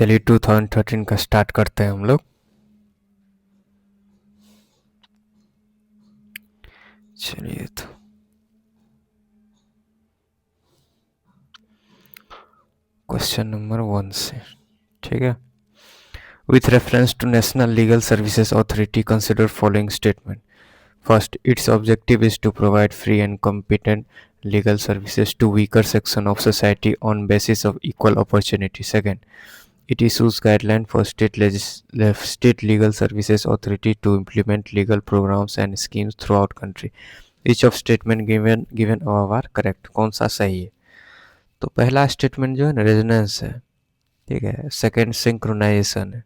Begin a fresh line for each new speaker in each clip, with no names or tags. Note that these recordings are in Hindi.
चलिए 2013 का स्टार्ट करते हैं हम लोग। चलिए तो क्वेश्चन नंबर 1 से, ठीक है। With reference to National Legal Services Authority, consider following statement. First, its objective is to provide free and competent legal services to weaker section of society on basis of equal opportunity. Second, it issues guidelines for state legal services authority to implement legal programs and schemes throughout country. Each of statement given above are correct. कौन सा सही है? तो पहला स्टेटमेंट जो है ना रेजोनेंस है, ठीक है। सेकंड सिंक्रोनाइजेशन है,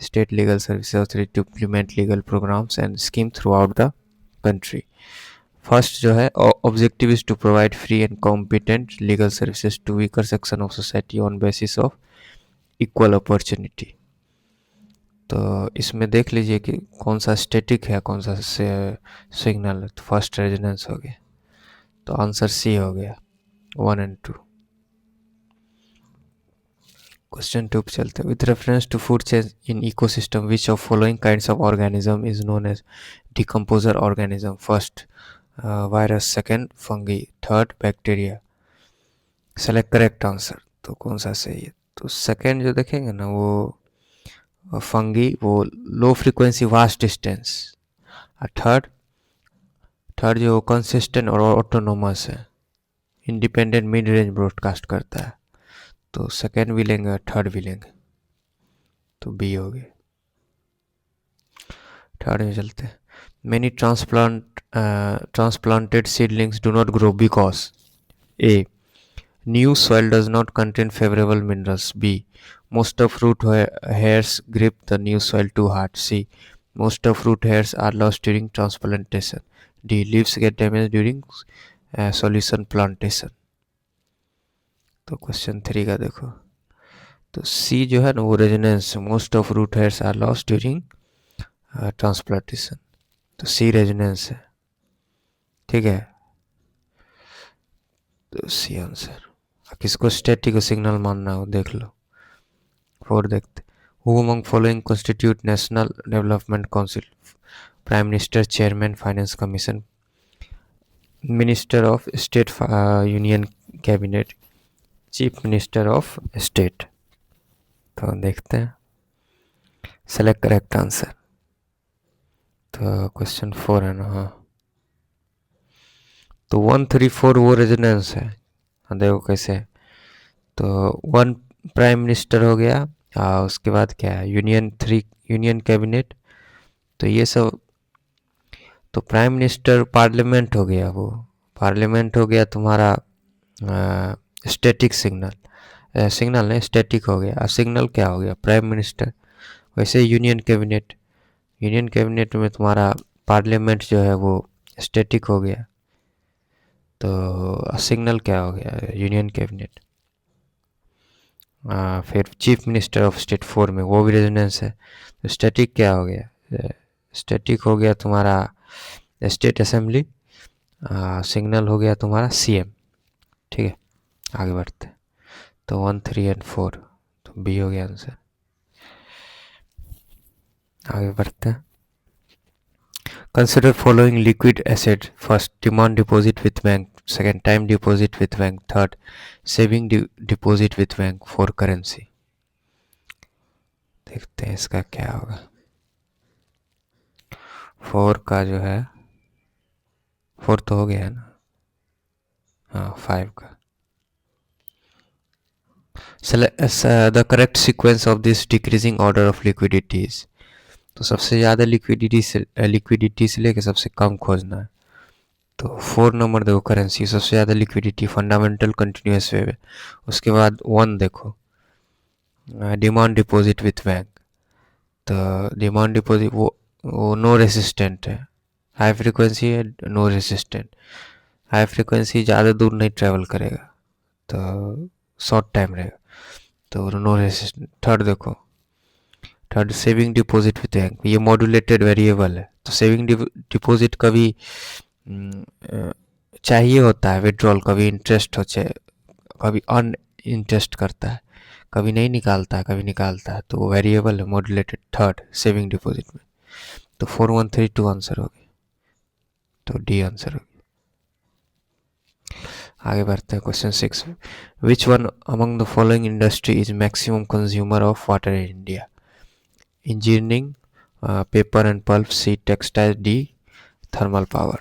state legal service authority to implement legal programmes and scheme throughout the country. First जो है objective is to provide free and competent legal services to weaker section of society on basis of equal opportunity. तो इसमें देख लीजिए कि कौन सा स्टैटिक है, कौन सा सिग्नल है। तो फर्स्ट रेजोनेंस हो गया, तो आंसर सी हो गया 1 and 2। क्वेश्चन 2 पे चलते हैं। With reference to food chain in ecosystem which of following kinds of organism is known as decomposer organism? First virus, second fungi, third bacteria. Select correct answer. तो कौन सा सही है? तो सेकंड जो देखेंगे ना वो फंगी, वो लो फ्रीक्वेंसी वास्ट डिस्टेंस। और थर्ड जो कंसिस्टेंट और ऑटोनोमस है, इंडिपेंडेंट मिड रेंज ब्रॉडकास्ट करता है। तो सेकेंड भी लेंगे और थर्ड भी लेंगे, तो बी हो गए। थर्ड में चलते हैं। Many transplanted seedlings do not grow because A. New soil does not contain favorable minerals. B. Most of root hairs grip the new soil too hard. C. Most of root hairs are lost during transplantation. D. Leaves get damaged during solution plantation. तो क्वेश्चन 3 का देखो, तो सी जो है ना वो resonance, most of root hairs are lost during transplantation. तो सी रेजोनेंस है, ठीक है। तो सी आंसर। किसको स्टैटिक सिग्नल मानना हो देख लो। 4 देखते। Who among following constitute national development council? Prime minister, chairman finance commission, minister of state, union cabinet, chief minister of state. तो देखते हैं। Select correct answer. तो क्वेश्चन 4 है ना, हाँ। तो 1, 3, 4 वो रेजोनेंस है। हाँ देखो कैसे है। तो 1 प्राइम मिनिस्टर हो गया, उसके बाद क्या है यूनियन, 3 यूनियन कैबिनेट। तो ये सब, तो प्राइम मिनिस्टर पार्लियामेंट हो गया, वो पार्लियामेंट हो गया तुम्हारा स्टैटिक सिग्नल, सिग्नल नहीं स्टैटिक हो गया। सिग्नल क्या हो गया? Prime minister. वैसे यूनियन कैबिनेट, यूनियन कैबिनेट में तुम्हारा पार्लियामेंट जो है वो स्टैटिक हो गया। तो सिग्नल क्या हो गया? Union cabinet. फिर चीफ मिनिस्टर ऑफ स्टेट 4 में वो भी रेजोनेंस है। तो स्टैटिक क्या हो गया? स्टैटिक हो गया तुम्हारा स्टेट असेंबली। सिग्नल हो गया तुम्हारा सीएम, ठीक है। आगे बढ़ते हैं। तो 1, 3 and 4, तो बी हो गया आंसर। आगे बढ़ते हैं। Consider following liquid asset. First, demand deposit with bank, second time deposit with bank, third saving deposit with bank, 4 currency. देखते हैं इसका क्या होगा। 4 का जो है 4 तो हो गया है ना, हाँ 5 का। The correct sequence of this decreasing order of liquidities. तो सबसे ज़्यादा लिक्विडिटी से लेके सबसे कम खोजना है। तो 4 नंबर देखो करेंसी, सबसे ज़्यादा लिक्विडिटी, फंडामेंटल कंटिन्यूस वे में। उसके बाद 1 देखो डिमांड डिपॉजिट विथ बैंक। तो डिमांड डिपॉजिट वो नो रेसिस्टेंट है, हाई फ्रिक्वेंसी है, नो रेसिस्टेंट। हाई फ्रिक्वेंसी ज़्यादा दूर नहीं ट्रैवल करेगा, तो शॉर्ट टाइम रहेगा, तो नो रेसिस्टेंट। थर्ड देखो, third saving deposit with bank, ये मॉड्यूलेटेड वेरिएबल है। तो सेविंग डिपॉजिट कभी चाहिए होता है विड्रॉल, कभी इंटरेस्ट हो, कभी इंटरेस्ट करता है, कभी नहीं निकालता है, कभी निकालता है, तो वो वेरिएबल है मॉड्यूलेटेड। थर्ड सेविंग डिपॉजिट में, तो 4132 आंसर हो गया, तो डी आंसर हो गया। आगे बढ़ते हैं क्वेश्चन 6 में। Which one among the following industry is maximum consumer of water in India? Engineering, paper and pulp, C textile, D thermal power.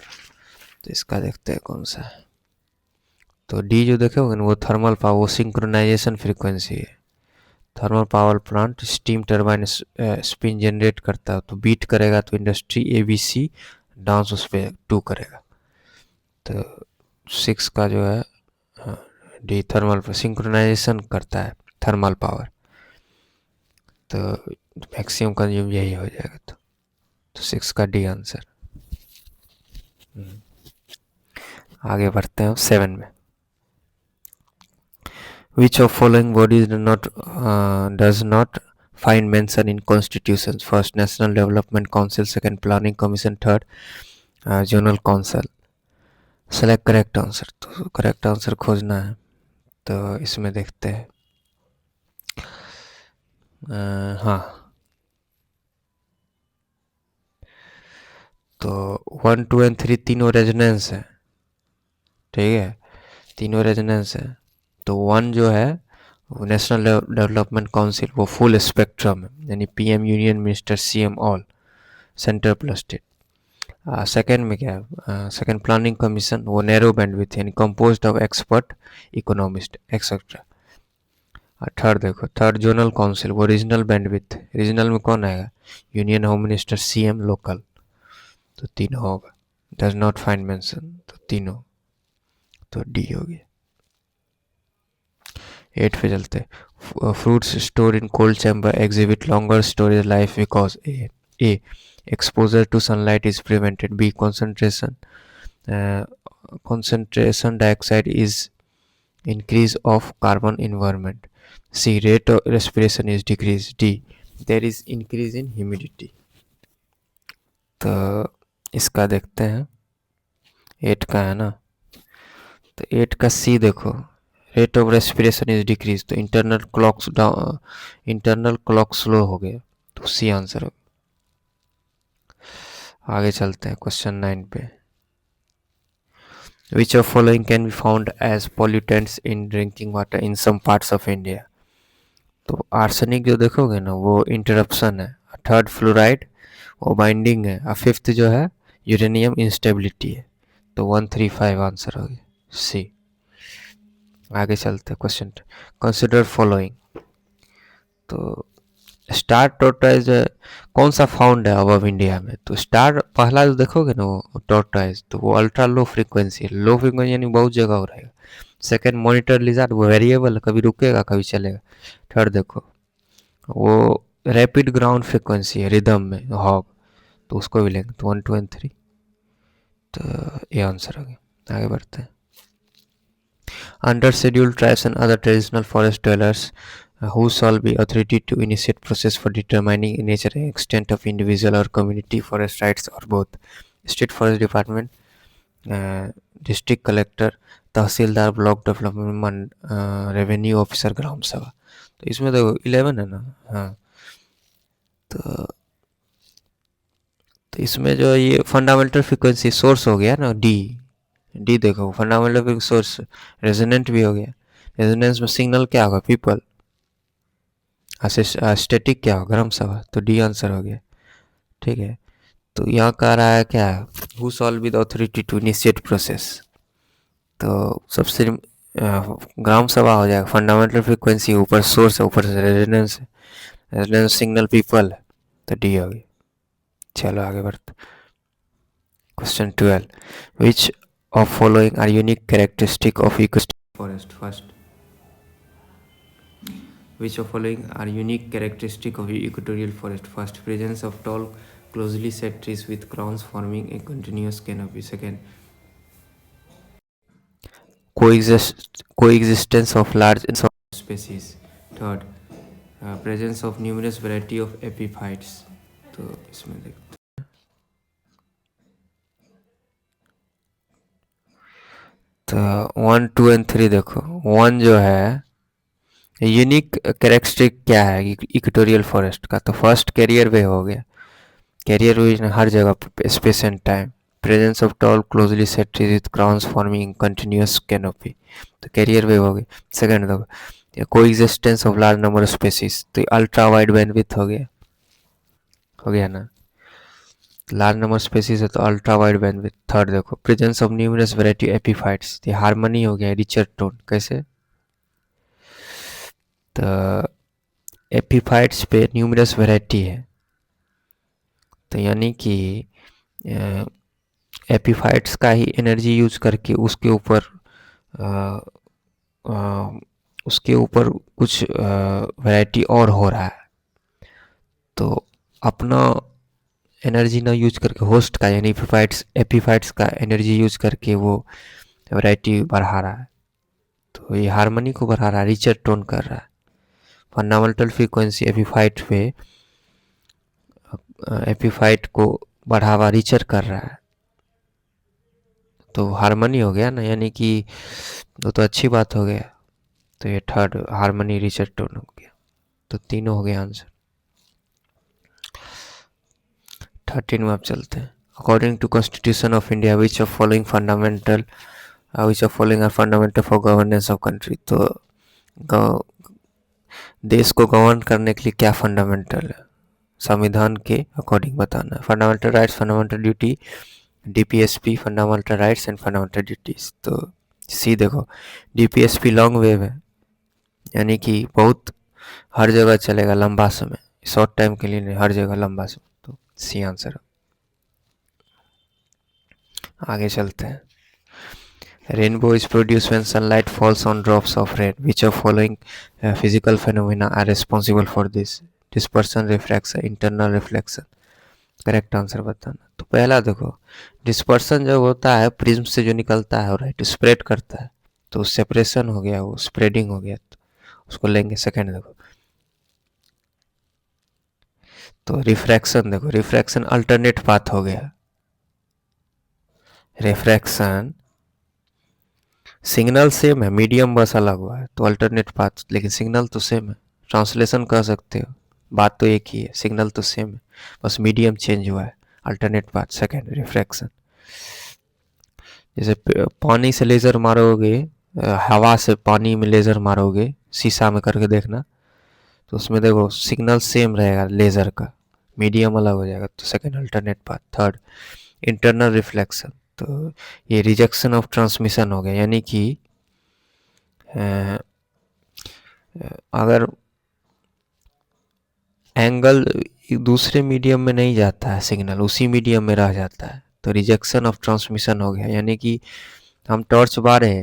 तो इसका देखते हैं कौन सा है। तो डी जो देखोगे ना वो थर्मल पावर, वो सिंक्रोनाइजेशन फ्रीक्वेंसी है। Thermal power plant steam turbine spin generate करता है, तो बीट करेगा तो इंडस्ट्री ABC डांस उस पर 2 करेगा। तो 6 का जो है डी थर्मल सिंक्रोनाइजेशन करता है थर्मल पावर, तो मैक्सिमम कंज्यूम यही हो जाएगा। तो 6 का डी आंसर। आगे बढ़ते हैं 7 में। Which of following bodies does not find mention in constitutions? First, National Development Council. Second, Planning Commission. Third, Zonal Council. Select correct answer, तो करेक्ट आंसर खोजना है। तो इसमें देखते हैं, हाँ, तो 1 2 एंड 3 तीनों रेजोनेंस है, ठीक है, तीनों रेजोनेंस है। तो 1 जो है वो नेशनल डेवलपमेंट काउंसिल, वो फुल स्पेक्ट्रम है, यानी PM, union minister, CM all, centre plus state. Second में क्या है, सेकेंड प्लानिंग कमीशन, वो नैरो बैंडविड्थ यानी composed of expert, economist etcetera. Third देखो, थर्ड जोनल काउंसिल, वो रीजनल बैंडविड्थ, रीजनल में कौन आएगा, union home minister, CM local, तो तीनों होगा। डज नॉट फाइंड मेंशन, तो तीनों, तो डी हो गया। 8 पे चलते, fruits store in cold chamber exhibit longer storage life because A exposure to sunlight is prevented, B concentration dioxide is increase of carbon environment, C rate of respiration is decreased, D there is increase in humidity। तो इसका देखते हैं, 8 का है ना, तो 8 का C देखो, rate of respiration is decrease, तो इंटरनल क्लॉक स्लो हो गया, तो C आंसर हो। आगे चलते हैं क्वेश्चन 9 पे। Which of following can be found as pollutants in drinking water in some parts of India? तो आर्सेनिक जो देखोगे ना वो इंटरप्शन है, थर्ड फ्लोराइड वो बाइंडिंग है, और फिफ्थ जो है यूरेनियम इंस्टेबिलिटी है, तो 135 आंसर हो गया सी। आगे चलते हैं क्वेश्चन, कंसिडर फॉलोइंग। तो स्टार टोर्टोइज कौन सा फाउंड है अबव इंडिया में? तो स्टार पहला जो देखोगे ना वो टोर्टोइज, तो वो अल्ट्रा लो फ्रीक्वेंसी है, लो फ्रीक्वेंसी यानी बहुत जगह हो रहेगा। सेकंड मॉनिटर लिजार्ड, वो वेरिएबल, कभी रुकेगा कभी चलेगा। थर्ड देखो वो रैपिड ग्राउंड फ्रीक्वेंसी है रिदम में, हॉग, तो उसको भी लेंगे, तो 1 2 एंड 3, तो ये आंसर हो गया। आगे बढ़ते हैं, under scheduled tribes and other traditional forest dwellers who shall be authority to initiate process for determining nature and extent of individual or community forest rights or both? State Forest Department, district collector, tehsildar, block development, revenue officer, ग्राम सभा। तो इसमें तो 11 है ना, हाँ, तो इसमें जो ये फंडामेंटल फ्रीक्वेंसी सोर्स हो गया ना, डी देखो, फंडामेंटल सोर्स रेजोनेंट भी हो गया, रेजोनेंस में सिग्नल क्या होगा, पीपल, स्टैटिक क्या होगा, ग्राम सभा, तो डी आंसर हो गया, ठीक है। तो यहाँ का रहा है क्या, who shall be the authority to initiate process, तो सबसे ग्राम सभा हो जाएगा, फंडामेंटल फ्रीक्वेंसी ऊपर सोर्स है, ऊपर से रेजोनेंस है, रेजोनेंस सिग्नल पीपल है, तो डी हो गया। चलो आगे बढ़ते, question 12, which of following are unique characteristic of ecosystem forest? First, which of following are unique characteristic of equatorial forest? First, presence of tall closely set trees with crowns forming a continuous canopy. Second, coexistence of large species. Third, presence of numerous variety of epiphytes. तो इसमें देखते हैं, तो 1 2 एंड 3 देखो, 1 जो है यूनिक कैरेक्टरिस्टिक क्या है इक्वेटोरियल फॉरेस्ट का? तो फर्स्ट कैरियर वे हो गया, कैरियर वे हर जगह space and time, presence of tall closely set trees with crowns forming continuous canopy, तो कैरियर वे हो गया। सेकंड देखो को existence of large number of species, तो अल्ट्रा वाइड बैंडविड्थ हो गया ना, लार्ज नंबर स्पेसीज है तो अल्ट्रा वाइड बैंडविड्थ। थर्ड देखो presence of numerous variety epiphytes, ये हार्मनी हो गया, रिचर टोन, कैसे? तो एपीफाइट्स पे न्यूमरस वैरायटी है, तो यानी कि एपीफाइट्स का ही एनर्जी यूज करके उसके ऊपर कुछ वैरायटी और हो रहा है, तो अपना एनर्जी ना यूज करके होस्ट का यानी एपीफाइट्स का एनर्जी यूज करके वो वैरायटी बढ़ा रहा है, तो ये हार्मनी को बढ़ा रहा है, रिचर टोन कर रहा है। फंडामेंटल फ्रीक्वेंसी एपीफाइट को बढ़ावा रिचर कर रहा है, तो हार्मनी हो गया ना, यानी कि वो तो अच्छी बात हो गया। तो ये थर्ड हार्मनी रिचर टोन हो गया, तो तीनों हो गया आंसर। 13 में आप चलते हैं। According to constitution of India which of following are fundamental for governance of country, तो देश को गवर्न करने के लिए क्या फंडामेंटल है, संविधान के अकॉर्डिंग बताना है। Fundamental rights, fundamental duty, DPSP, fundamental rights and fundamental duties. तो सी देखो डीपीएसपी लॉन्ग वेव है, यानी कि बहुत हर जगह चलेगा लंबा समय, शॉर्ट टाइम के लिए नहीं, हर जगह लंबा समय, तो सी आंसर। आगे चलते हैं। Rainbow is produce when sunlight falls on drops of rain, which of following physical phenomena are responsible for this? Dispersion, refraction, internal reflection, correct answer बताना। तो पहला देखो डिस्पर्सन जब होता है प्रिज्म से जो निकलता है राइट स्प्रेड करता है, तो सेपरेशन हो गया, वो स्प्रेडिंग हो गया, तो उसको लेंगे। सेकेंड देखो तो रिफ्रैक्शन, देखो रिफ्रैक्शन अल्टरनेट पाथ हो गया, रिफ्रैक्शन सिग्नल सेम है, मीडियम बस अलग हुआ है, तो अल्टरनेट पाथ, लेकिन सिग्नल तो सेम है, ट्रांसलेशन कह सकते हो, बात तो एक ही है, सिग्नल तो सेम है, बस मीडियम चेंज हुआ है, अल्टरनेट पाथ। सेकेंड रिफ्रैक्शन, जैसे पानी से लेज़र मारोगे, हवा से पानी में लेज़र मारोगे, शीशा में करके देखना, तो उसमें देखो सिग्नल सेम रहेगा लेज़र का, मीडियम अलग हो जाएगा, तो second alternate path. Third internal reflection, तो ये रिजेक्शन ऑफ ट्रांसमिशन हो गया, यानी कि अगर एंगल दूसरे मीडियम में नहीं जाता है, सिग्नल उसी मीडियम में रह जाता है, तो रिजेक्शन ऑफ ट्रांसमिशन हो गया, यानी कि हम टॉर्च बारे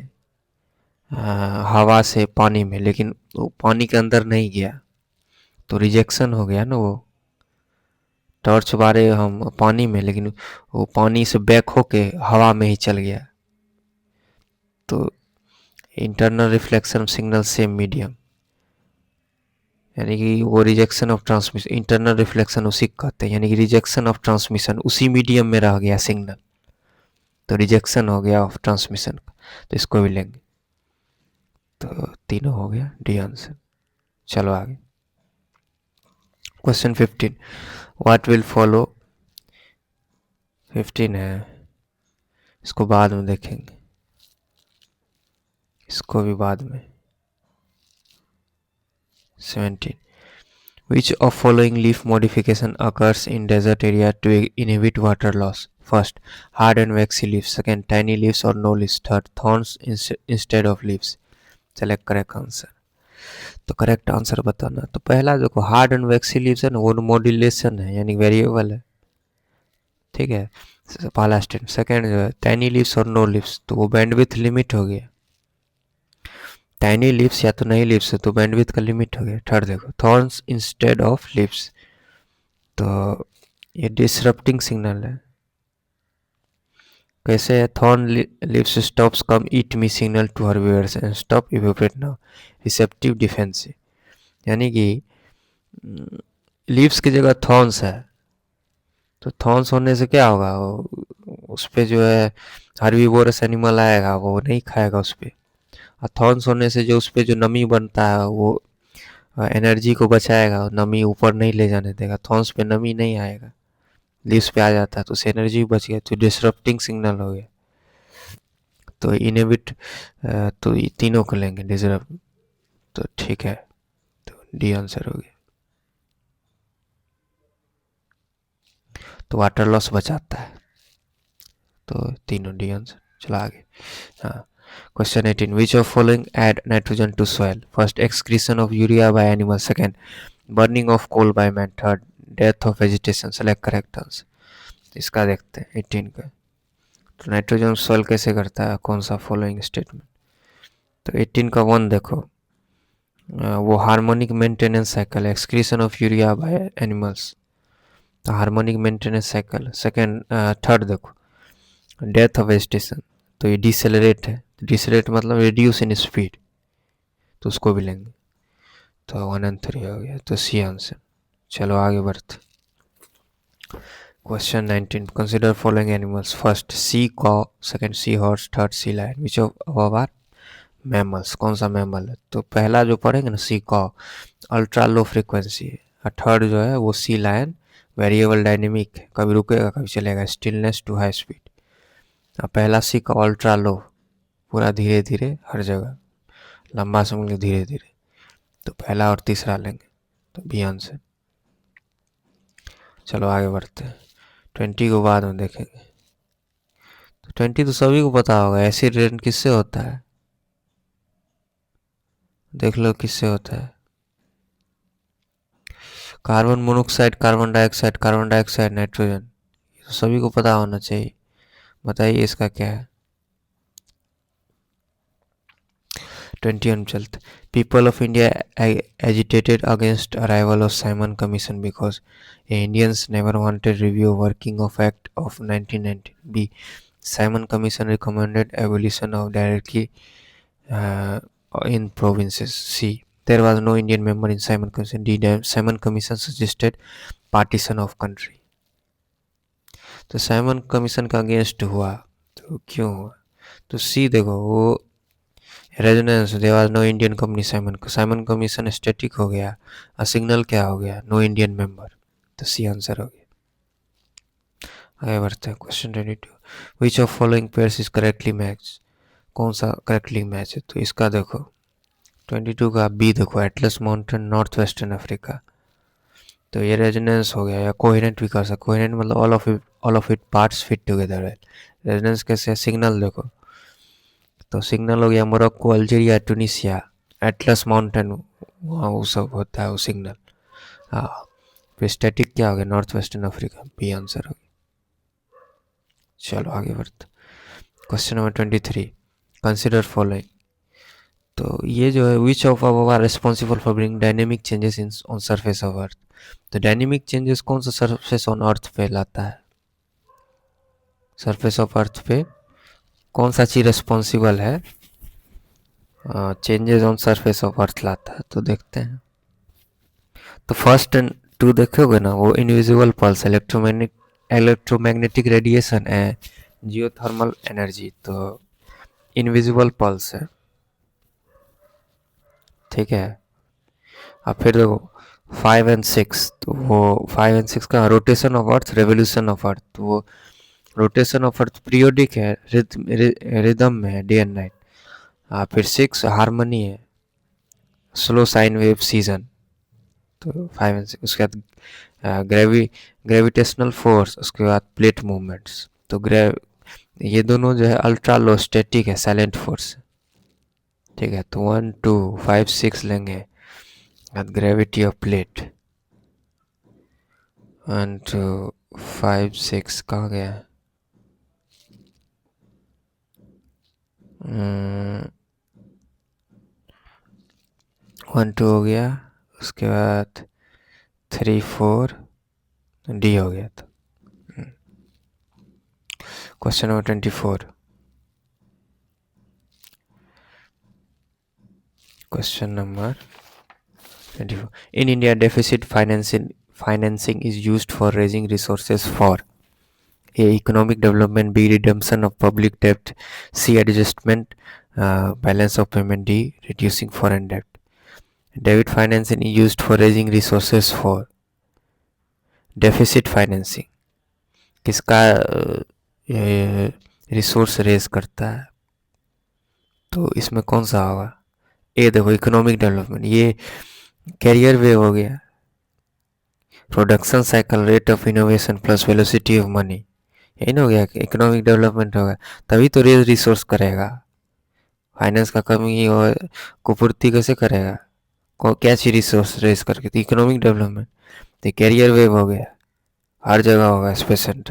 हवा से पानी में, लेकिन वो पानी के अंदर नहीं गया, तो रिजेक्शन हो गया ना, वो टॉर्च बारे हम पानी में, लेकिन वो पानी से बैक होके हवा में ही चल गया, तो internal reflection signal same medium, यानी कि वो rejection of transmission, internal reflection उसी को कहते हैं, यानी कि रिजेक्शन ऑफ ट्रांसमिशन उसी मीडियम में रह गया सिग्नल, तो रिजेक्शन हो गया ऑफ ट्रांसमिशन, तो इसको भी लेंगे, तो तीनों हो गया डी आंसर। चलो आगे क्वेश्चन 15, व्हाट विल फॉलो। 15 है, इसको बाद में देखेंगे, इसको भी बाद में। 17, which of following leaf modification occurs in desert area to inhibit water loss? First, hard and waxy leaves. Second, tiny leaves or no leaves. Third, thorns instead of leaves. Select correct answer. तो करेक्ट आंसर बताना। तो पहला देखो हार्ड एंड वैक्सी लीव्स है ना, वो मॉड्यूलेशन है, यानी वेरिएबल है, ठीक है, पहला स्टेप। सेकेंड जो है टाइनी लीव्स और नो लीव्स, तो वो बैंडविड्थ लिमिट हो गया, टाइनी लीव्स या तो नई लीव्स है तो बैंडविड्थ का लिमिट हो गया। थर्ड देखो थॉर्न्स इंस्टेड ऑफ लीव्स, तो ये डिसरप्टिंग सिग्नल है, कैसे है, thorn leaves stops come eat me signal to her viewers and stop evaporate now, receptive defensive, यानी कि लीव्स की जगह थॉर्न्स है, तो थॉर्न्स होने से क्या होगा, उस पर जो है हर्बीवोरस एनिमल आएगा वो नहीं खाएगा उस पर, थॉर्न्स होने से जो उस पे जो नमी बनता है वो एनर्जी को बचाएगा, नमी ऊपर नहीं ले जाने देगा। थॉर्न्स पे नमी नहीं आएगा, लीव्स पे आ जाता है तो उससे एनर्जी बच गया, तो डिसरप्टिंग सिग्नल हो गया। तो इनहिबिट, तो ये तीनों को लेंगे डिसरप्ट, तो ठीक है, तो डी आंसर हो गया। तो वाटर लॉस बचाता है, तो तीनों डी आंसर। चला आगे। हाँ, question 18, which of following add nitrogen to soil? First, excretion of urea by animal. Second, burning of coal by man. Third, death of vegetation. Select correct answer. इसका देखते हैं 18 का। तो नाइट्रोजन सॉइल कैसे करता है, कौन सा फॉलोइंग स्टेटमेंट? तो 18 का 1 देखो, वो harmonic maintenance cycle, excretion of urea by animals, तो harmonic maintenance cycle. Second, third देखो, डेथ ऑफ वेजिटेशन, तो ये डिसेलरेट है, डिसेलरेट मतलब रिड्यूस इन स्पीड, तो उसको भी लेंगे। तो 1 और 3 हो गया, तो सी आंसर। चलो आगे बढ़ते। Question 19, consider following animals. First, sea cow. Second, sea horse. Third, sea lion. Which of above are mammals? कौन सा मैमल है? तो पहला जो पढ़ेंगे ना, सी कॉ, अल्ट्रा लो फ्रीक्वेंसी है। और थर्ड जो है वो सी लायन, वेरिएबल डायनेमिक है, कभी रुकेगा कभी चलेगा, स्टिलनेस टू हाई स्पीड। और पहला सी का अल्ट्रा लो, पूरा धीरे धीरे हर जगह, लंबा समय के धीरे धीरे, तो पहला और तीसरा लेंगे, तो बी आंसर। चलो आगे बढ़ते हैं। 20 को बाद में देखेंगे। तो 20 तो सभी को पता होगा, एसिड रेन किससे होता है? देख लो किससे होता है। Carbon monoxide, carbon dioxide, carbon dioxide, nitrogen, ये तो सभी को पता होना चाहिए। बताइए इसका क्या है। 21 चलते। People of India agitated against arrival of Simon commission because Indians never wanted review working of act of 1990। B, Simon commission recommended abolition of directly in provinces. C, there was no Indian member in Simon Commission. D, Simon Commission suggested partition of country. तो साइमन कमीशन का अगेंस्ट हुआ, तो क्यों हुआ? तो सी देखो, वो resonance, there was no Indian company Simon commission static हो गया, और सिग्नल क्या हो गया, नो इंडियन मेंबर, तो सी आंसर हो गया। आगे बढ़ते हैं। Question 22, which of following pairs is correctly match? कौन सा करेक्टली मैच है? तो इसका देखो 22 का बी देखो, Atlas mountain, north western Africa, तो ये रेजोनेंस हो गया, या कोहेरेंट भी कर सकते। कोहेरेंट मतलब all of it parts fit together है। रेजोनेंस कैसे है? सिग्नल देखो, तो सिग्नल हो गया Morocco, Algeria, Tunisia, Atlas mountain, वहाँ वो सब होता है वो सिग्नल। हाँ, फिर स्टैटिक क्या हो गया, north western Africa, B answer हो गया। चलो आगे बढ़ते। Question number 23, consider following. तो ये जो है, which of above are responsible for bring dynamic changes in on surface of earth? तो डायनेमिक चेंजेस कौन सा सरफेस ऑन अर्थ पे लाता है? सरफेस ऑफ अर्थ पे कौन सा चीज रिस्पॉन्सिबल है, चेंजेस ऑन सरफेस ऑफ अर्थ लाता है? तो देखते हैं। तो फर्स्ट एंड 2 देखोगे ना, वो इनविजिबल पल्स, इलेक्ट्रोमैग्नेटिक रेडिएशन है, जियोथर्मल एनर्जी, तो इनविजिबल पल्स है, ठीक है। अब फिर देखो 5 एंड 6, तो वो 5 एंड 6 का rotation of earth, revolution of earth, तो वो रोटेशन ऑफ अर्थ पीरियोडिक है, रिदम में है, डे एंड नाइट। फिर 6 हारमोनी है, स्लो साइन वेव सीजन, तो 5 एंड 6। उसके बाद ग्रेविटेशनल फोर्स, उसके बाद प्लेट मूवमेंट्स, तो ये दोनों जो है अल्ट्रा लो स्टैटिक है, साइलेंट फोर्स, ठीक है। तो 1 2 5 6 लेंगे, ग्रेविटी ऑफ प्लेट 1 2 5 6 कहाँ गया? 1 2 हो गया, उसके बाद 3 4 डी हो गया। तो question number 24, question number 24, in India deficit financing is used for raising resources for A, economic development, B, redemption of public debt, C, adjustment balance of payment D, reducing foreign debt. Debit financing is used for raising resources for deficit financing. किसका रिसोर्स रेज करता है, तो इसमें कौन सा होगा? ये देखो इकोनॉमिक डेवलपमेंट, ये कैरियर वेव हो गया, production cycle, rate of innovation plus velocity of money, यही ना हो गया कि इकोनॉमिक डेवलपमेंट होगा, तभी तो रेज रिसोर्स करेगा। फाइनेंस का कमी को पूर्ति कैसे करेगा? क्या चीज रिसोर्स रेज करके? तो इकोनॉमिक डेवलपमेंट, तो कैरियर वेव हो गया, हर जगह होगा स्पेशल।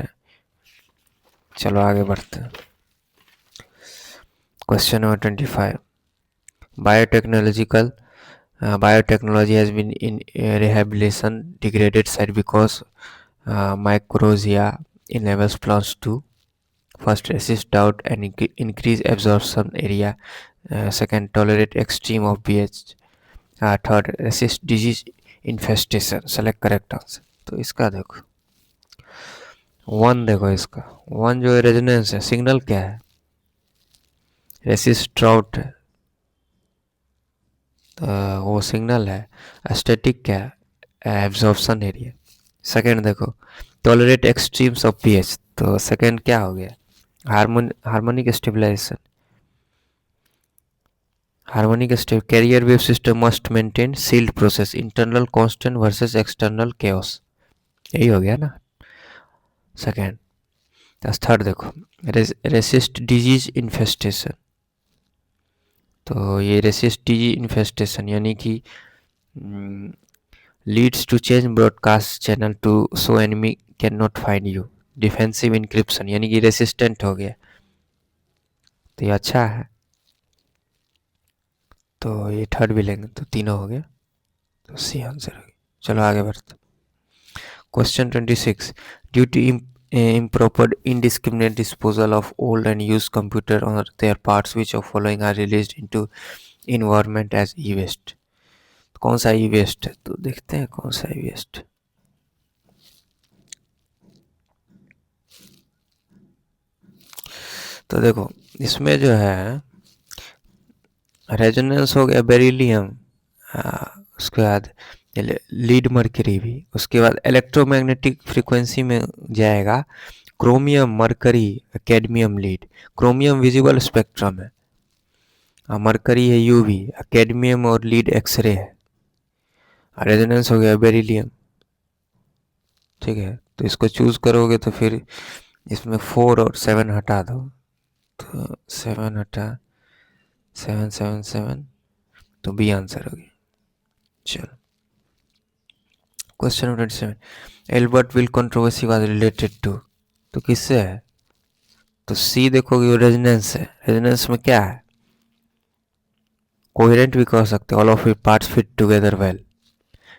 चलो आगे बढ़ते हैं। Question number 25, biotechnological biotechnology has been in rehabilitation degraded site because mycorrhizia enables plants to first resist drought and increase absorption area, second tolerate extreme of pH, third resist disease infestation. select correct answer। तो इसका देखो वन, देखो इसका वन जो रेजोनेंस है, सिग्नल क्या है? रेसिस्ट ड्राउट है, वो सिग्नल है। स्टैटिक क्या है? Absorption area. सेकंड देखो टॉलरेट एक्सट्रीम्स ऑफ पीएच, तो सेकंड क्या हो गया? Harmonic stabilisation. Harmonic stab carrier wave system must maintain sealed process, internal constant versus external chaos, यही हो गया ना सेकंड। थर्ड देखो रेसिस्ट डिजीज इन्फेस्टेशन, तो ये रेसिस्ट डिजीज इन्फेस्टेशन यानी कि leads to change broadcast channel to so enemy cannot find you, defensive encryption यानी कि रेसिस्टेंट हो गया, तो ये अच्छा है, तो ये थर्ड भी लेंगे, तो तीनों हो गया, तो सी आंसर हो गया। चलो आगे बढ़ते। Question 26, due to improper indiscriminate disposal of old and used computer or their parts, which of following are released into environment as e-waste? कौन सा ई वेस्ट है? तो देखते हैं कौन सा ई वेस्ट। तो देखो इसमें जो है रेजोनेंस हो गया बेरिलियम, उसके बाद लीड मर्करी भी, उसके बाद इलेक्ट्रोमैग्नेटिक फ्रीक्वेंसी में जाएगा chromium, mercury, cadmium, lead. Chromium visible spectrum है, मरकरी है यूवी, कैडमियम और लीड एक्सरे है। रेजोनेंस हो गया बेरिलियम, ठीक है, तो इसको चूज करोगे तो फिर इसमें 4 और 7 हटा दो, तो 7 हटा 7 7 7, तो बी आंसर हो गया। चलो question 27, Ilbert bill controversy was related to, तो किससे है? तो सी देखोगे रेजोनेंस है, रेजोनेंस में क्या है? कोहेरेंट भी कह सकते हो, all of it parts fit together well.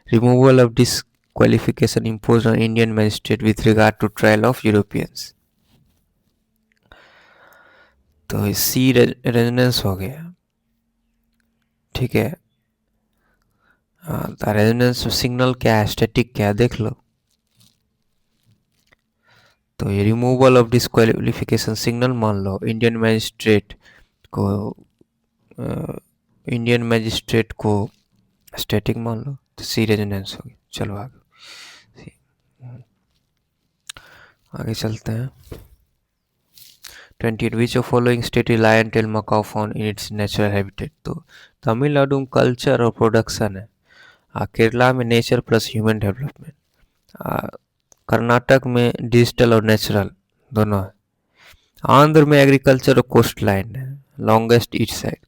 Removal of disqualification imposed on Indian magistrate with regard to trial of Europeans, तो सी रेजोनेंस हो गया, ठीक है। रेजोनेंस सिग्नल क्या है, स्टैटिक क्या है, देख लो। तो ये रिमूवल ऑफ डिस्क्वालिफिकेशन सिग्नल मान लो, इंडियन मैजिस्ट्रेट को स्टैटिक मान लो, तो सी रेजोनेंस होगी। चलो आगे चलते हैं। 28, which of following state is lion tail macaque found in its natural habitat, तो तमिलनाडु में कल्चर और प्रोडक्शन है, केरला में nature plus human development, Karnataka में डिजिटल और नेचुरल दोनों है, आंध्र में एग्रीकल्चर और कोस्ट लाइन है, लॉन्गेस्ट ईस्ट साइड।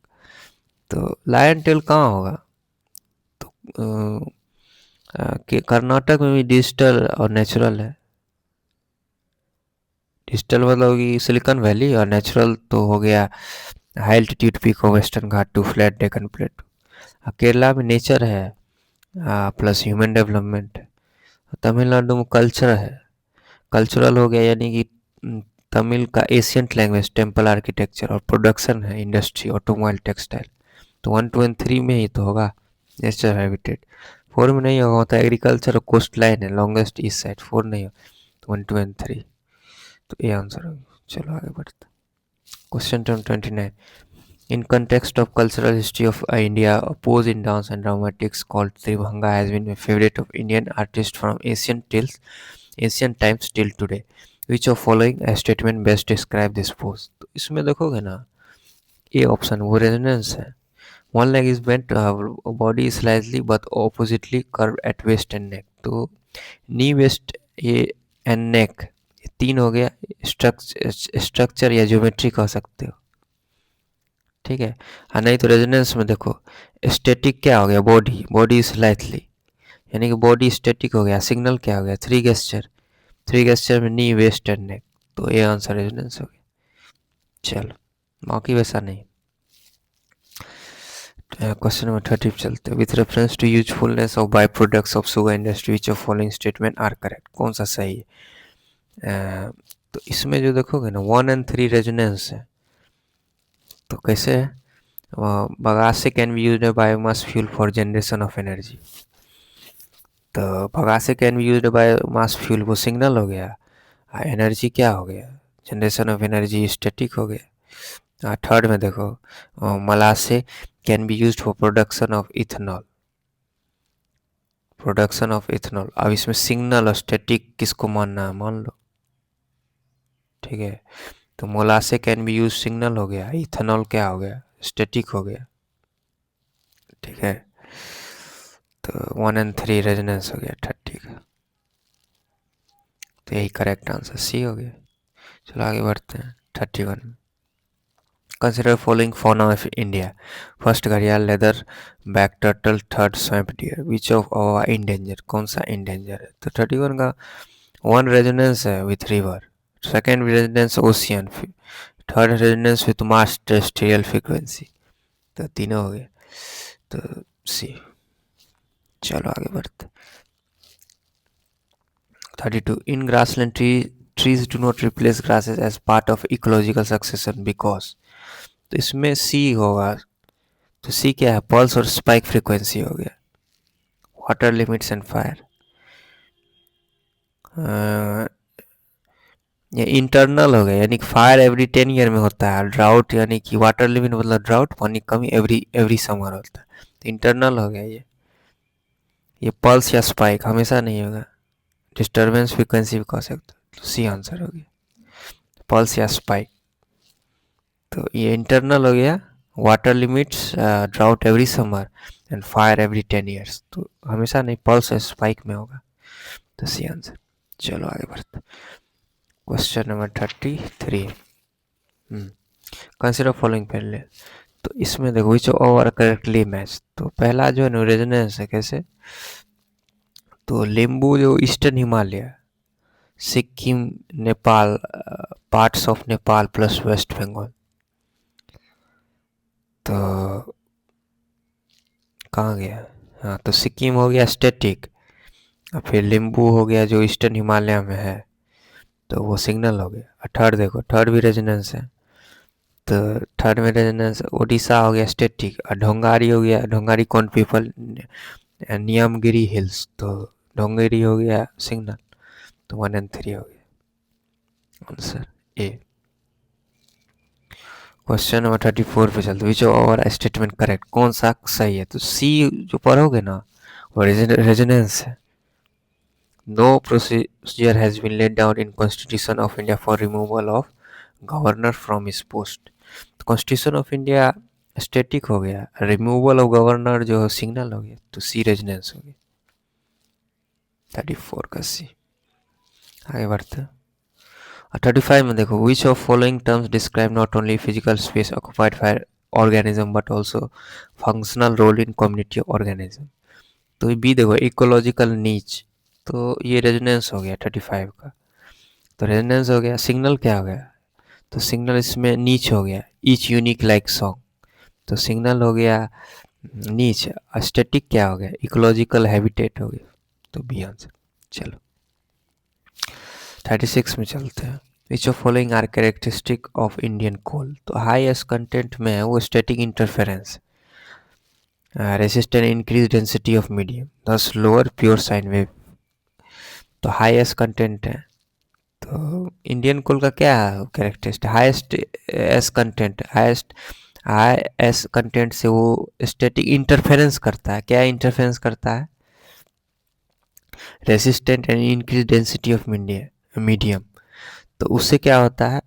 तो लायन टेल कहाँ होगा? तो कर्नाटक में भी डिजिटल और नेचुरल है। डिजिटल मतलब कि सिलिकॉन वैली, और नेचुरल तो हो गया high altitude peak of western Ghat to flat Deccan plate. Kerala में नेचर है प्लस ह्यूमन डेवलपमेंट। तमिलनाडु में कल्चर है, कल्चरल हो गया यानी कि तमिल का एशियंट लैंग्वेज, टेम्पल आर्किटेक्चर, और प्रोडक्शन है इंडस्ट्री, ऑटोमोबाइल, टेक्सटाइल। तो 1 2 एंड 3 में ही तो होगा नेचर हैबिटेट, 4 में नहीं होगा, होता एग्रीकल्चर और कोस्ट लाइन है, लॉन्गेस्ट ईस्ट साइड, 4 नहीं होगा, तो 1 2 एंड 3, तो ये आंसर होगा। चलो आगे बढ़ते। Question 29, In context of cultural history of India, a pose in dance and dramatics called Tribhanga has been a favorite of Indian artists from ancient times till today. Which of following a statement best describe this pose? तो इसमें देखोगे ना, ए ऑप्शन वो रेजोनेंस है. One leg is bent, body is slightly but oppositely curved at waist and neck. तो नी वेस्ट ये एंड नेक, ये तीन हो गया. स्ट्रक्चर या ज्योमेट्री कह सकते हो, ठीक है. हाँ, नहीं तो रेजोनेंस में देखो, स्टैटिक क्या हो गया, बॉडी स्लाइटली, यानी कि बॉडी स्टैटिक हो गया. सिग्नल क्या हो गया, थ्री गेस्चर में नी वेस्ट एंड नेक. तो ये आंसर रेजोनेंस हो गया. चलो, बाकी वैसा नहीं. क्वेश्चन नंबर 30 पे चलते हैं. With reference to usefulness of by products of sugar industry which of following statement are correct? कौन सा सही है? तो इसमें जो देखोगे ना, 1 and 3 रेजोनेंस है. तो कैसे है, bagasse can be used biomass fuel for generation of energy. तो bagasse can be used biomass fuel वो सिग्नल हो गया. एनर्जी क्या हो गया, जनरेशन ऑफ एनर्जी स्टैटिक हो गया. थर्ड में देखो, molasses can be used for production of ethanol. अब इसमें सिग्नल और स्टैटिक किसको मानना है, मान लो, ठीक है. तो मोलासे कैन बी यूज सिग्नल हो गया, इथेनॉल क्या हो गया, स्टैटिक हो गया, ठीक है. तो 1 and 3 रेजोनेंस हो गया 30 का. तो यही करेक्ट आंसर सी हो गया. चलो आगे बढ़ते हैं. 31. Consider following fauna of India. First घड़ियाल, leatherback turtle, third swamp deer. Which of our endanger, कौन सा इंडेंजर है? तो 31 का 1 रेजोनेंस है with river, second resonance ocean, third resonance with mass terrestrial frequency. तो तीनों हो गए. तो सी. चलो आगे बढ़ते. 32. In grassland trees do not replace grasses as part of ecological succession because. तो इसमें सी होगा. तो सी क्या है, पल्स और स्पाइक फ्रीक्वेंसी हो गया. वाटर लिमिट्स एंड फायर, ये इंटरनल हो गया, यानी कि फायर एवरी 10 ईयर में होता है. ड्राउट यानी कि वाटर लिमिट मतलब ड्राउट, पानी कमी एवरी समर होता है. तो इंटरनल हो गया ये पल्स या स्पाइक हमेशा नहीं होगा. डिस्टर्बेंस फ्रीक्वेंसी भी कह सकते हो. तो सी आंसर हो गया, पल्स या स्पाइक. तो ये इंटरनल हो गया. Water limits, drought every summer and fire every 10 years. तो हमेशा नहीं, पल्स या स्पाइक में होगा. तो सी आंसर. चलो आगे बढ़ते. Question number 33. कंसिडर फॉलोइंग पहले. तो इसमें देखो विच ओवर करेक्टली मैच. तो पहला जो है रेजोनेंस है, कैसे? तो लिम्बू जो eastern Himalaya, Sikkim, Nepal, parts of Nepal plus west Bengal. तो कहाँ गया, हाँ, तो सिक्किम हो गया स्टैटिक, और फिर लिम्बू हो गया जो ईस्टर्न हिमालय में है, तो वो सिग्नल हो गया. थर्ड देखो, थर्ड भी रेजोनेंस है. तो थर्ड में रेजोनेंस उड़ीसा हो गया स्टैटिक, और ढोंगारी हो गया, ढोंगारी कौन पीपल, नियमगिरी हिल्स. तो ढोंगरी हो गया सिग्नल. तो 1 and 3 हो गया आंसर ए. क्वेश्चन नंबर 34 पे चलते. विच ओवर स्टेटमेंट करेक्ट, कौन सा सही है? तो सी जो पढ़ोगे ना, वो रेजोनेंस है. No procedure has been laid down in constitution of India for removal of governor from his post. Constitution of India static हो गया, रिमूवल ऑफ गवर्नर जो सिग्नल हो गया. तो सी रेजोनेंस हो गया 34 का सी. आगे बढ़ते हैं. 35 में देखो, which of following terms describe not only physical space occupied by organism but also functional role in community organism. तो बी देखो, इकोलॉजिकल नीच. तो ये रेजोनेंस हो गया 35 का. तो रेजोनेंस हो गया. सिग्नल क्या हो गया? तो सिग्नल इसमें नीच हो गया, ईच यूनिक लाइक सॉन्ग. तो सिग्नल हो गया नीच. स्टैटिक क्या हो गया, इकोलॉजिकल हैबिटेट हो गया. तो बी आंसर. चलो 36 में चलते हैं. Which of following are characteristic of Indian coal. तो हाईएस्ट कंटेंट में है वो static interference, resistant increase density of medium, दस लोअर प्योर साइन वेव. तो हाईएस्ट कंटेंट है. तो इंडियन कोल का क्या characteristic, highest S content, highest I S content से वो स्टैटिक इंटरफेरेंस करता है। क्या इंटरफेरेंस करता है? Resistant and increase density of medium. तो उससे क्या होता है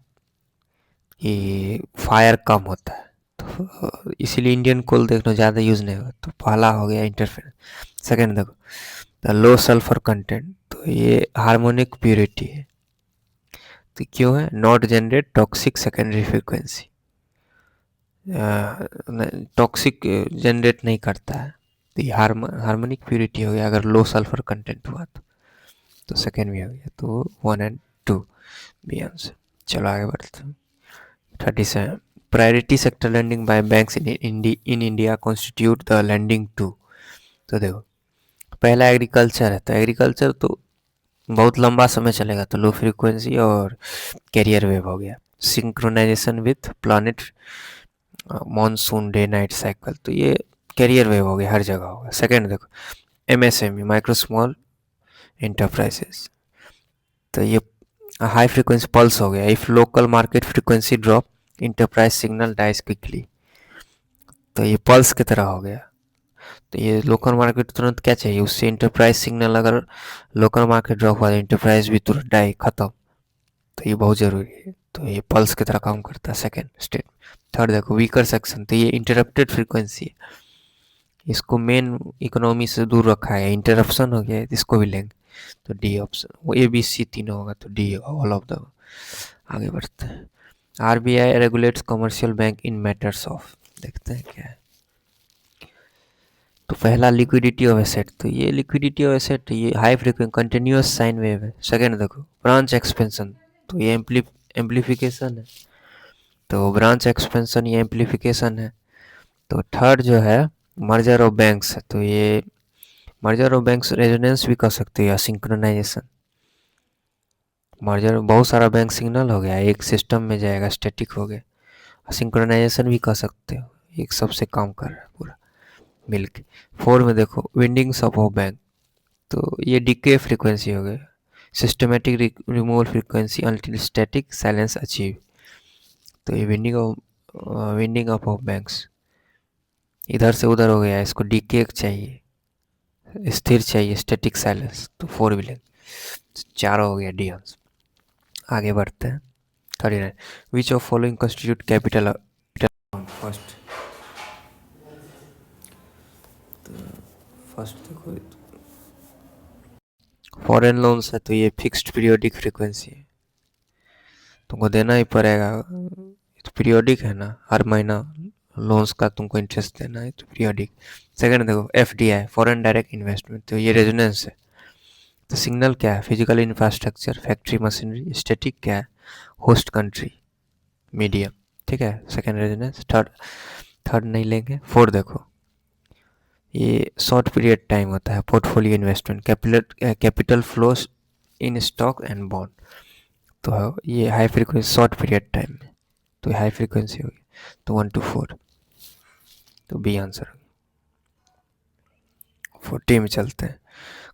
कि फायर कम होता है। तो इसीलिए इंडियन कोल देखना ज़्यादा यूज़ नहीं होगा। तो पहला हो गया इंटरफेरेंस। सेकेंड देखो, द लो सल्फर कंटेंट, तो ये हार्मोनिक प्योरिटी है। तो क्यों है? Not generate toxic secondary frequency, toxic generate नहीं करता है। तो ये हार्मोनिक प्योरिटी हो गया अगर लो सल्फर कंटेंट हुआ तो सेकेंड भी हो गया। तो 1 and 2 बी आंसर। चलो आगे बढ़ते हैं। 37, priority sector lending by banks in India constitute the lending to. तो देखो, पहला एग्रीकल्चर है। तो एग्रीकल्चर तो बहुत लंबा समय चलेगा, तो लो फ्रीक्वेंसी और कैरियर वेव हो गया। Synchronisation with planet monsoon day night cycle, तो ये कैरियर वेव हो गया, हर जगह होगा। सेकेंड देखो, एमएसएमई माइक्रो स्मॉल इंटरप्राइजेस, तो ये हाई फ्रीक्वेंसी पल्स हो गया। If local market frequency drop enterprise signal dies quickly, तो ये पल्स की तरह हो गया। तो ये लोकल मार्केट तुरंत क्या चाहिए उससे? Enterprise signal. अगर लोकल मार्केट ड्रॉप हुआ तो इंटरप्राइज भी तुरंत डाई खत्म। तो ये बहुत ज़रूरी है। तो ये पल्स की तरह काम करता है सेकेंड स्टेट। थर्ड देखो, वीकर सेक्शन, तो ये इंटरप्टेड फ्रीक्वेंसी है। इसको मेन इकोनॉमी से दूर रखा है, इंटरप्शन हो गया, इसको भी लेंगे। तो डी ऑप्शन, वो ए बी सी तीनों होगा, तो डी ऑल ऑफ द। आगे बढ़ते हैं। RBI regulates commercial bank in matters of, देखते हैं क्या है। तो पहला लिक्विडिटी ऑफ एसेट, तो ये लिक्विडिटी ऑफ एसेट ये high frequency continuous sine wave है। सेकेंड देखो, ब्रांच एक्सपेंशन, तो ये एम्प्लीफिकेशन है। तो ब्रांच एक्सपेंशन ये एम्प्लीफिकेशन है। तो थर्ड जो है मर्जर ऑफ बैंक्स है। तो ये मर्जर ऑफ बैंक्स रेजोनेंस भी कर सकते हो या सिंक्रोनाइजेशन। मर्जर बहुत सारा बैंक सिग्नल हो गया, एक सिस्टम में जाएगा, स्टैटिक हो गया। सिंक्रोनाइजेशन भी कर सकते हो, एक सबसे काम कर रहा है पूरा मिलके। फोर में देखो, विंडिंग्स ऑफ बैंक, तो ये डीके फ्रीक्वेंसी हो गया। Systematic removal frequency अल्टिल static silence achieve, तो ये विंडिंग ऑफ बैंक्स इधर से उधर हो गया, इसको डीके चाहिए, स्थिर चाहिए, स्टैटिक साइलेंस। तो 4 भी लेंगे। चारों हो गया डी आंसर। आगे बढ़ते हैं। 39, विच of following constitute capital first. First देखो, फॉरेन लोन्स है, तो ये फिक्स्ड पीरियोडिक फ्रीक्वेंसी है, तुमको देना ही पड़ेगा। तो पीरियोडिक है ना, हर महीना लोन्स का तुमको इंटरेस्ट देना है, तो पीरियोडिक। सेकंड देखो, एफडीआई फॉरेन डायरेक्ट इन्वेस्टमेंट, तो ये रेजोनेंस है। तो सिग्नल क्या है? Physical infrastructure, factory machinery. Static क्या है? Host country, medium. ठीक है, सेकंड रेजोनेंस। थर्ड नहीं लेंगे। फोर्थ देखो, ये शॉर्ट पीरियड टाइम होता है, portfolio investment, capital flows in stock and bond. तो ये high frequency short period time में, तो हाई फ्रीक्वेंसी होगी। तो 1 to 4, तो बी आंसर। 40 में चलते हैं।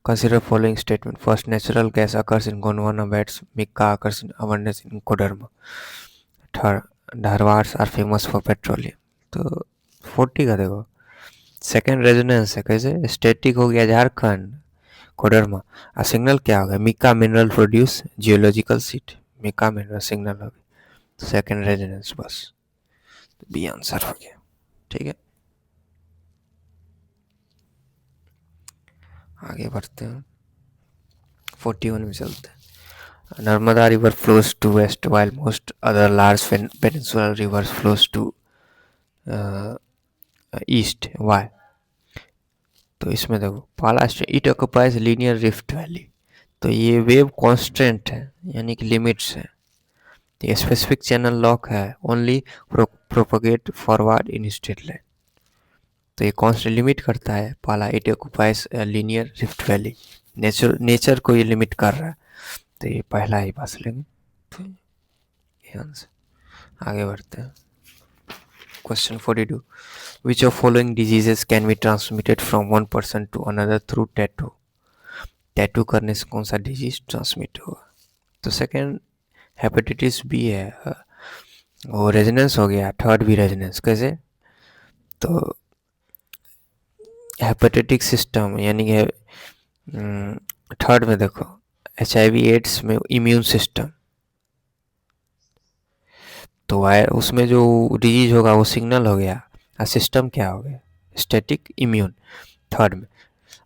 Consider following statement. First, natural gas occurs in Gondwana belts, mica occurs in abundance in Koderma. Third, Dharwar are famous for petroleum. तो 40 का देखो, सेकेंड रेजोनेंस है, कैसे? स्टैटिक हो गया झारखंड, कोडरमा। और सिग्नल क्या होगा? Mika mineral produce geological seat, Mika mineral signal हो गया। तो सेकेंड रेजोनेंस बस, तो बी आंसर हो गया। ठीक है, आगे बढ़ते हैं। 41 में चलते हैं। Narmada river flows to west while most other large peninsular rivers flows to east. Why? तो इसमें देखो, पहला it occupies linear rift valley, तो ये वेव कांस्टेंट है, यानी कि लिमिट्स है। ये स्पेसिफिक चैनल लॉक है, only propagate forward in straight line. तो ये कांस्टेंट लिमिट करता है। पहला, it occupies linear rift valley, nature को ये लिमिट कर रहा है। तो ये पहला ही पास लेंगे, तो ये आंसर। आगे बढ़ते हैं। Question 42, which of following diseases can be transmitted from one person to another through tattoo. Tattoo करने से कौन सा डिजीज ट्रांसमिट होगा? तो सेकेंड हेपेटाइटिस बी है, वो रेजोनेंस हो गया। थर्ड भी रेजोनेंस कैसे, तो हेपेटिक सिस्टम यानी कि थर्ड में देखो HIV एड्स में इम्यून सिस्टम, तो वायर उसमें जो डिजीज होगा वो सिग्नल हो गया, और सिस्टम क्या हो गया, स्टैटिक इम्यून थर्ड में।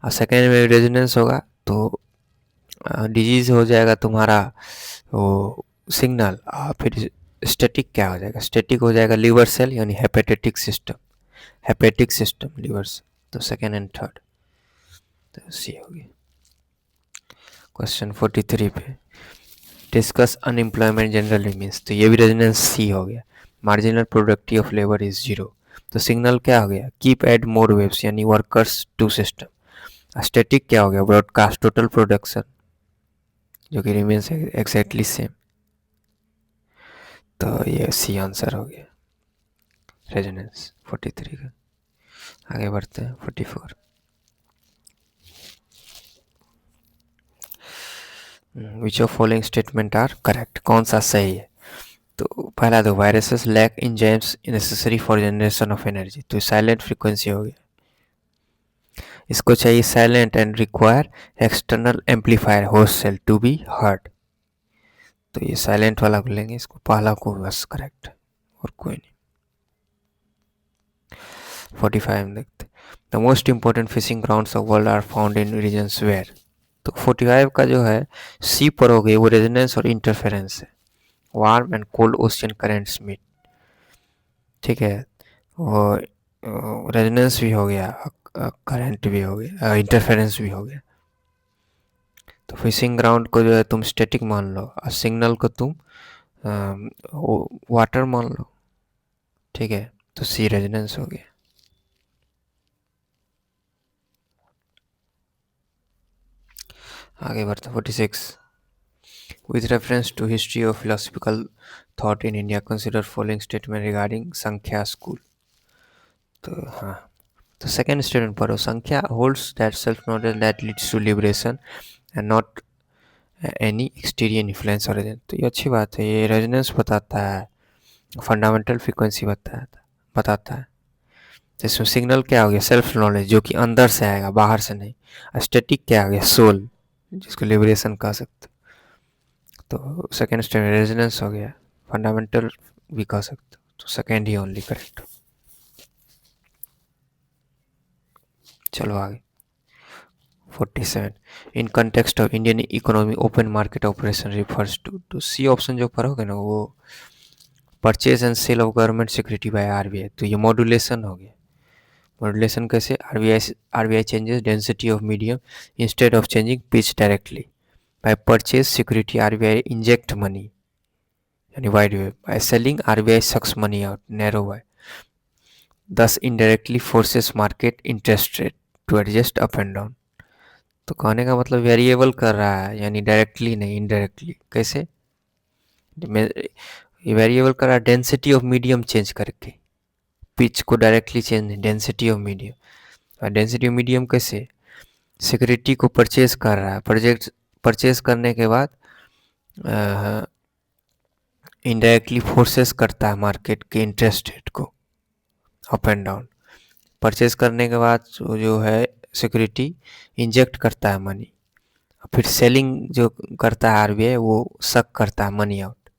और सेकेंड में रेजोनेंस होगा तो डिजीज हो जाएगा तुम्हारा वो सिग्नल, और फिर स्टैटिक क्या हो जाएगा, स्टैटिक हो जाएगा लिवर सेल यानी hepatic system, hepatic system liver cell. तो सेकेंड एंड थर्ड तो सी होगी। क्वेश्चन 43 पे डिस्कस अनएम्प्लॉयमेंट जनरली मीन्स, तो ये भी रेजोनेंस सी हो गया। Marginal productive of labour is zero, तो सिग्नल क्या हो गया, कीप एड मोर वेव्स यानी वर्कर्स टू सिस्टम। स्टैटिक क्या हो गया, ब्रॉडकास्ट टोटल प्रोडक्शन जो कि रिमेन्स एग्जैक्टली सेम। तो ये सी आंसर हो गया रेजोनेंस 43 का। आगे बढ़ते हैं 44। Which of following statement are correct, कौन सा सही है। तो पहला दो viruses lack enzymes necessary for generation of energy, तो साइलेंट फ्रीक्वेंसी हो गया। इसको चाहिए silent and require external amplifier host cell to be heard, तो ये साइलेंट वाला को लेंगे, इसको पहला को बस करेक्ट और कोई नहीं। 45 में देखते, the most important fishing grounds of world are found in regions where, तो 45 का जो है सी पर हो गई, वो रेजोनेंस और इंटरफेरेंस है। Warm and cold ocean currents meet, ठीक है, और रेजोनेंस भी हो गया, करंट भी हो गया, इंटरफेरेंस भी हो गया। तो फिशिंग ग्राउंड को जो है तुम स्टैटिक मान लो, और सिग्नल को तुम वाटर मान लो, ठीक है, तो सी रेजोनेंस हो गया। आगे बढ़ते 46, with reference to history of philosophical thought in India, consider following statement regarding Sankhya school. तो हाँ, तो सेकेंड स्टेटमेंट पढ़ो, Sankhya holds that self knowledge that leads to liberation and not any exterior influence or agent, तो ये अच्छी बात है, ये रेजोनेंस बताता है, फंडामेंटल फ्रीक्वेंसी बताता है। इसमें सिग्नल क्या हो गया, सेल्फ नॉलेज जो कि अंदर से आएगा बाहर से नहीं। स्टैटिक क्या हो गया, सोल जिसको लिबरेशन कह सकते, तो सेकेंड स्टेटमेंट रेजोनेंस हो गया, फंडामेंटल भी कह सकते, तो सेकेंड ही ओनली करेक्ट। चलो आगे 47, in context of Indian economy open market operation refers to C option जो पढ़ोगे ना, वो purchase and sale of government security by RBI, तो ये मॉड्यूलेशन हो गया। मॉड्यूलेशन कैसे, RBI changes density of medium instead of changing pitch directly, by purchase security RBI inject money यानी wide wave, by selling RBI sucks money out narrow why, thus indirectly forces market interest rate to adjust up and down, तो कहने का मतलब वेरिएबल कर रहा है यानी डायरेक्टली नहीं इनडायरेक्टली। कैसे, ये वेरिएबल कर रहा है डेंसिटी ऑफ मीडियम चेंज करके, पिच को डायरेक्टली चेंज नहीं, डेंसिटी ऑफ मीडियम। और डेंसिटी ऑफ मीडियम कैसे, सिक्योरिटी को परचेज कर रहा है, परचेज करने के बाद इनडायरेक्टली फोर्सेस करता है मार्केट के इंटरेस्ट रेट को अप एंड डाउन। परचेज करने के बाद जो है सिक्योरिटी इंजेक्ट करता है मनी, फिर सेलिंग जो करता है RBI वो सक करता है मनी आउट।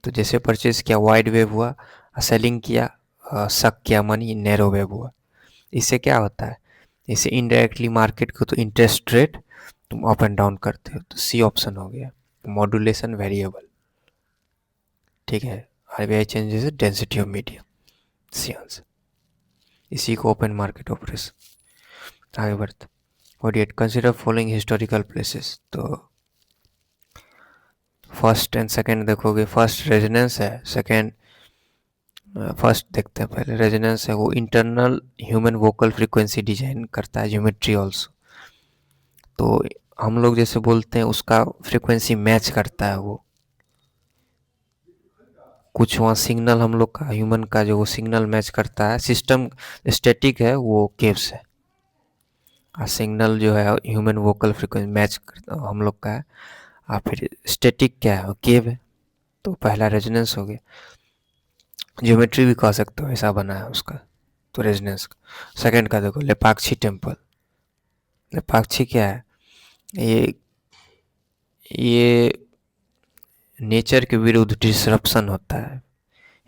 तो जैसे परचेज किया वाइड वेव हुआ, सेलिंग किया सक किया मनी नैरो वेव हुआ। इससे क्या होता है, इससे इनडायरेक्टली मार्केट को तो इंटरेस्ट रेट तुम अप एंड डाउन करते हो, तो सी ऑप्शन हो गया मॉड्यूलेशन वेरिएबल, ठीक है। RBI changes density of medium, C answer, इसी को ओपन मार्केट ऑपरेशन। आगे बढ़ते 48, कंसिडर फॉलोइंग हिस्टोरिकल प्लेसेस, तो फर्स्ट एंड सेकेंड देखोगे, फर्स्ट रेजोनेंस है, सेकेंड फर्स्ट देखते हैं पहले, रेजोनेंस है वो internal human vocal frequency design करता है, ज्योमेट्री ऑल्सो, तो हम लोग जैसे बोलते हैं उसका फ्रीक्वेंसी मैच करता है वो, कुछ वहाँ सिग्नल हम लोग का ह्यूमन का जो वो सिग्नल मैच करता है। सिस्टम स्टैटिक है वो केव्स है, और सिग्नल जो है ह्यूमन वोकल फ्रीक्वेंसी मैच करता हम लोग का है, और फिर स्टैटिक क्या है केव है, तो पहला रेजोनेंस हो गया, ज्योमेट्री भी कह सकते हो, ऐसा बना है उसका, तो रेजोनेंस। सेकंड का देखो, लेपाक्षी टेम्पल। लेपाक्षी क्या है, ये नेचर के विरुद्ध डिसरप्शन होता है,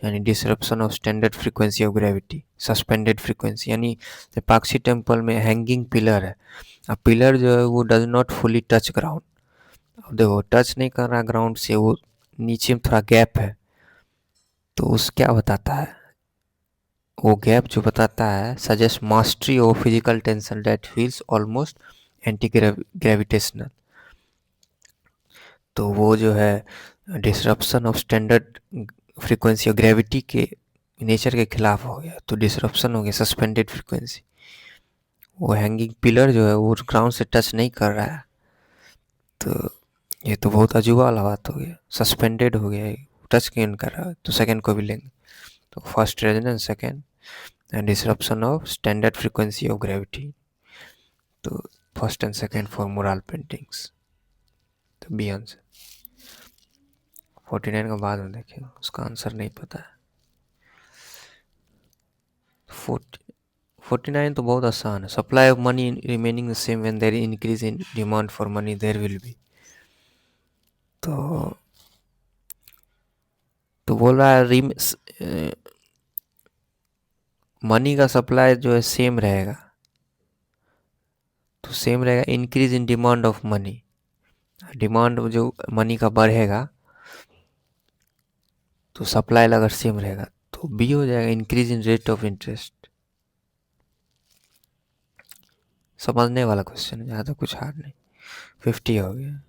यानी disruption of standard frequency of gravity, suspended frequency. यानी लेपाक्षी टेम्पल में हैंगिंग पिलर है, अब पिलर जो है वो does not fully touch ground. अब देखो टच नहीं कर रहा ग्राउंड से, वो नीचे में थोड़ा गैप है, तो उस क्या बताता है, वो गैप जो बताता है suggest mastery of physical tension that feels almost anti gravitational. तो वो जो है disruption of standard frequency of gravity के नेचर के खिलाफ हो गया, तो डिसरप्शन हो गया, सस्पेंडेड फ्रीक्वेंसी। वो हैंगिंग पिलर जो है वो ग्राउंड से टच नहीं कर रहा है, तो ये तो बहुत अजूबा वाला बात हो गया, सस्पेंडेड हो गया, टच क्यों नहीं कर रहा है, तो सेकंड को भी लेंगे। तो first resonance, second and disruption of standard frequency of gravity, तो first and second for mural paintings, तो बी आंसर। 49 का बाद में देखें, उसका आंसर नहीं पता है। 49 तो बहुत आसान है, supply of money remaining the same when there increase in demand for money there will be. तो बोल रहा है मनी का सप्लाई जो है सेम रहेगा, तो सेम रहेगा, increase in demand of money, demand जो मनी का बढ़ेगा तो सप्लाई अगर सेम रहेगा, तो बी हो जाएगा, increase in rate of interest. समझने वाला क्वेश्चन है, ज़्यादा कुछ हार्ड नहीं। 50 हो गया।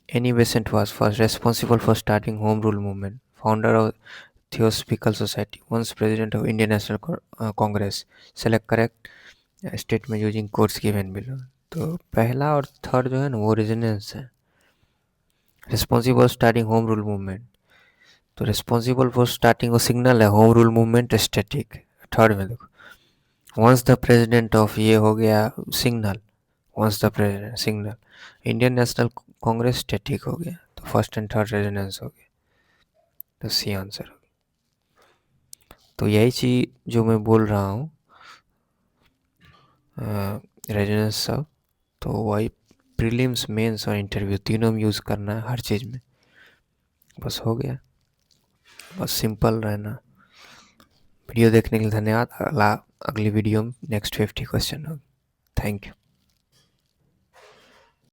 Annie Besant was first responsible for starting home rule movement, founder of theosophical society, once president of Indian national Congress, select correct statement using codes given below. तो पहला और थर्ड जो है ना वो रेजोनेंस है। Responsible starting home rule movement, तो रिस्पॉन्सिबल फॉर स्टार्टिंग वो सिग्नल है, home rule movement static. Third में देखो, वंस द प्रेसिडेंट ऑफ, ये हो गया signal, once the president signal, Indian national congress static हो गया, तो फर्स्ट एंड थर्ड रेजोनेंस हो गया, तो सी आंसर हो गया। तो यही चीज़ जो मैं बोल रहा हूँ रेजोनेंस सब, तो वही प्रीलिम्स मेंस और इंटरव्यू तीनों में यूज़ करना है हर चीज़ में, बस हो गया, बस सिंपल रहना। वीडियो देखने के लिए धन्यवाद। अगली वीडियो में नेक्स्ट 50 क्वेश्चन होगी। Thank you.